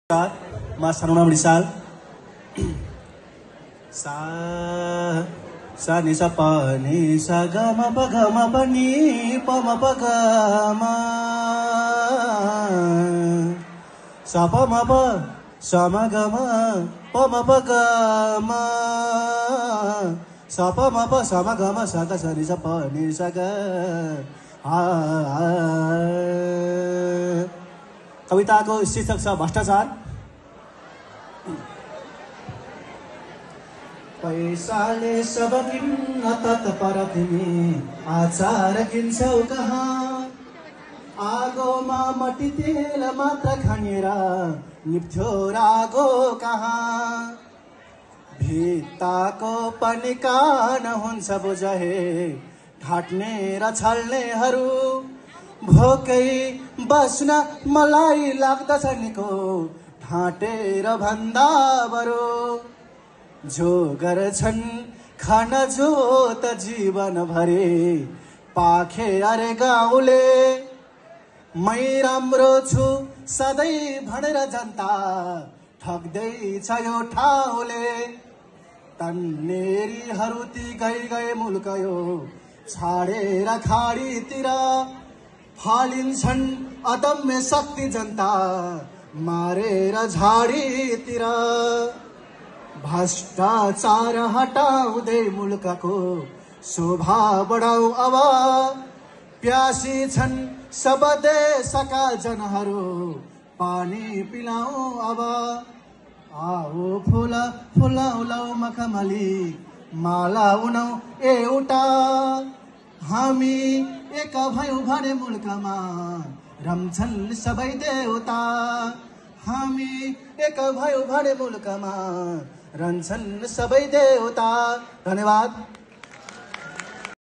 Mas Haruna Rizal. Sa ni sa pa ni sa ga ma pa ni pa ma pa ga ma sa pa ma pa sa ma ga ma pa ma pa ga ma sa pa ma pa sa ma ga ma sa ga sa ni sa pa ni sa ga कविताको शीर्षक छ भ्रष्टाचार। पैसाले सब किन्न तत्पर तिमी आचार किन्छौ कहाँ, आगोमा मटी तेल मात्र खनेर निप्थ्यो रागो कहाँ, भित्ताको पनि कान हुन्छ बुझहे ढाट्ने र छल्नेहरू, भोकै बस्न मलाई लाग्दछ निको ढाँटेर भन्दा बरु, जो गर्छन् खान जो त जीवन भरे पाखे अरे गाउँले, मै राम्रो छु सधैँ भनेर जनता ठग्दैछ यो ठाउँले, तन्नेरीहरू ती गए मुल्क यो छाडेर खाडीतिर, फालिन्छन् अदम्य शक्ति जनता मारेर झाडीतिर, भ्रष्टाचार हटाउँदै मुल्कको शोभा बढाऊ अब, प्यासी छन् सब देशका जनहरू पानी पिलाऊ अब, आओ फुला फुलाउलाउ मखमली माला उनाउ एउटा, हामी एक भयौं भने मुल्कमा रम्छन् सबै देउता, हामी एक भयौं भने मुल्कमा रम्छन् सबै देउता। धन्यवाद।